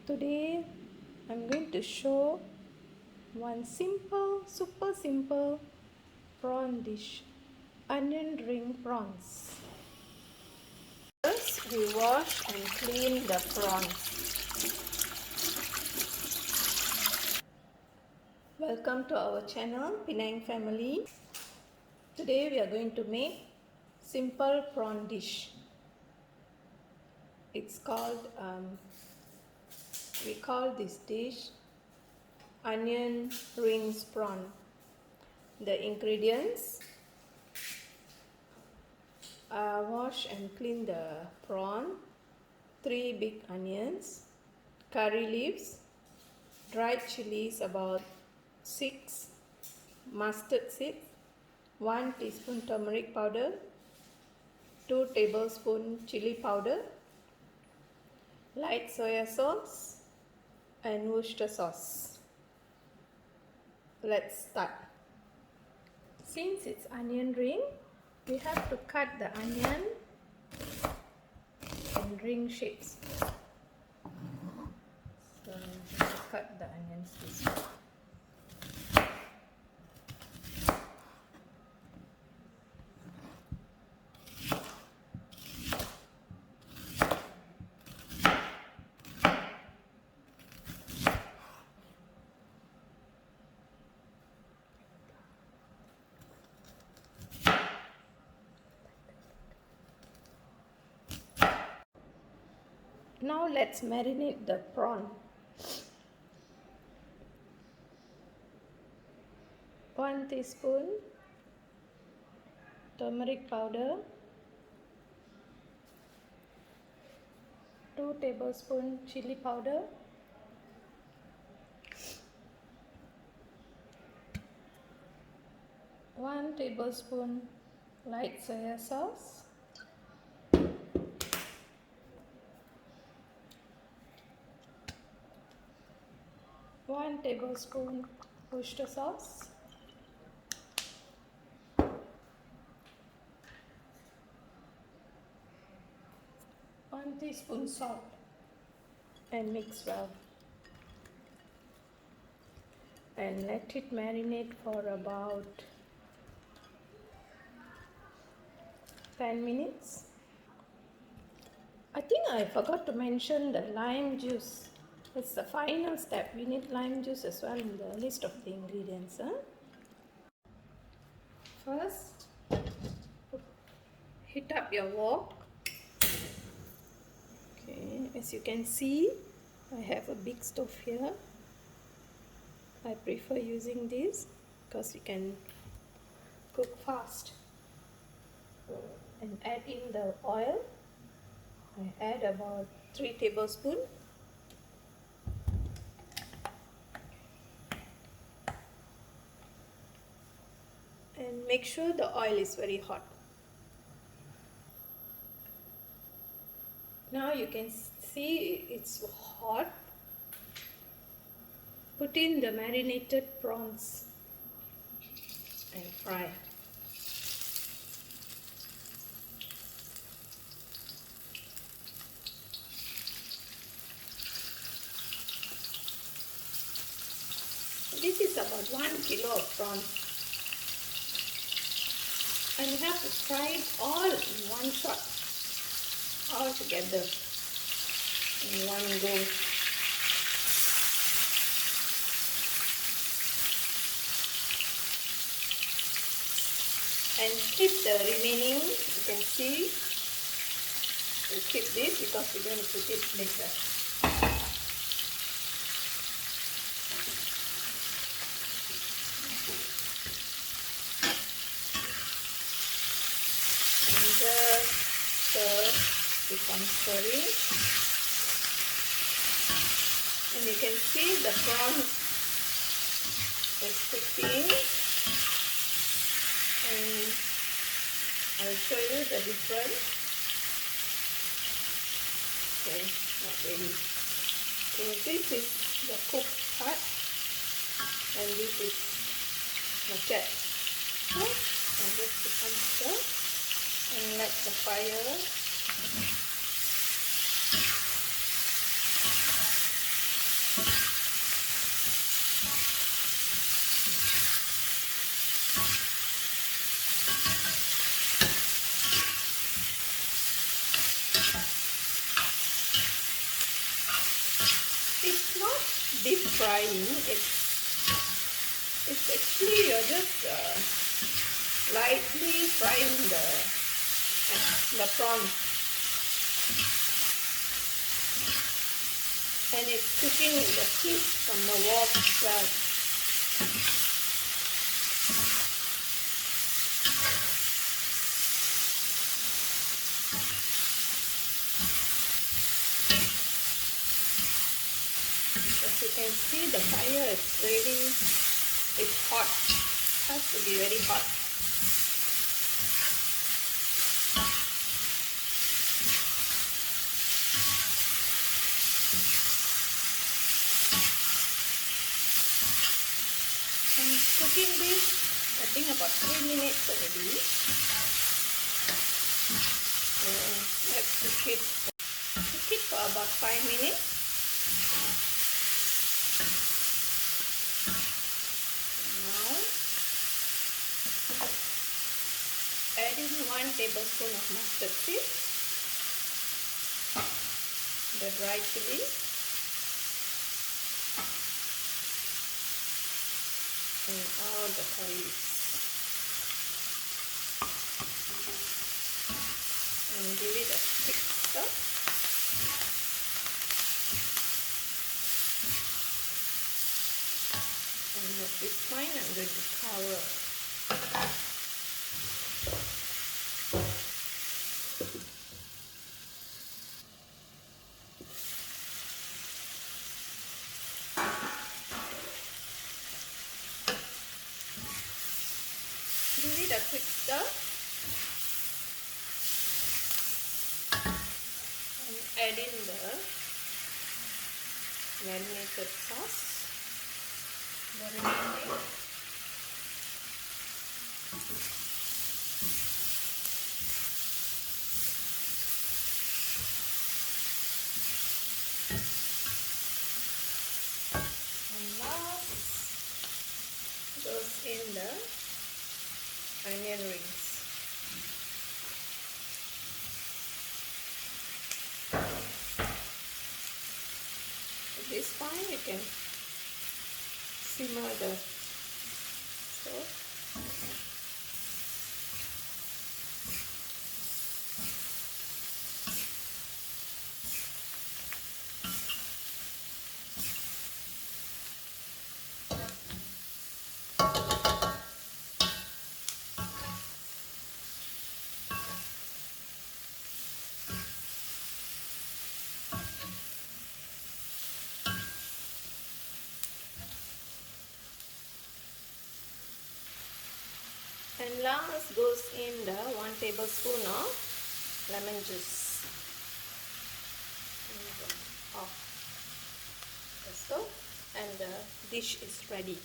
Today I'm going to show one super simple prawn dish, onion ring prawns. First we wash and clean the prawns. Welcome to our channel Penang family. Today we are going to make simple prawn dish. It's called we call this dish onion rings prawn. The ingredients: wash and clean the prawn, 3 big onions, curry leaves, dried chillies about 6, mustard seeds, 1 teaspoon turmeric powder, 2 tablespoon chili powder, light soya sauce and Worcestershire sauce. Let's start. Since it's onion ring, we have to cut the onion in ring shapes. So cut the onions this way. Now let's marinate the prawn. 1 teaspoon turmeric powder, 2 tablespoon chili powder, 1 tablespoon light soya sauce, 1 tablespoon Worcestershire sauce, 1 teaspoon salt, and mix well. And let it marinate for about 10 minutes. I think I forgot to mention the lime juice. It's the final step. We need lime juice as well in the list of the ingredients. First, heat up your wok. Okay, as you can see, I have a big stove here. I prefer using this because you can cook fast. And add in the oil. I add about 3 tablespoons. And make sure the oil is very hot. Now you can see it's hot. Put in the marinated prawns and fry. This is about 1 kilo of prawns. And you have to fry it all in one shot, all together in one go. And keep the remaining, you can see, we'll keep this because we're going to put it later. Just stir, keep on stirring, and you can see the prawns is cooking, and I'll show you the difference. Okay, not ready. So this is the cooked part, and this is not yet. So I'll just keep on stir. And let the fire deep frying. It's actually you're just lightly frying the prawn, and it's cooking the heat from the wok itself. As you can see, the fire is really, it's hot. It has to be very hot. I'm cooking this, I think about 3 minutes already. Let's cook it for about 5 minutes. Now, add in 1 tablespoon of mustard seed, the dry chili, and all the chillies, and give it a quick stir. And at this point, I'm going to cover. Give it a quick stir. And add in the marinated sauce, the remaining. And last goes in the onion rings. At this point, you can simmer the sauce. And last goes in the 1 tablespoon of lemon juice. Off the stove, and the dish is ready.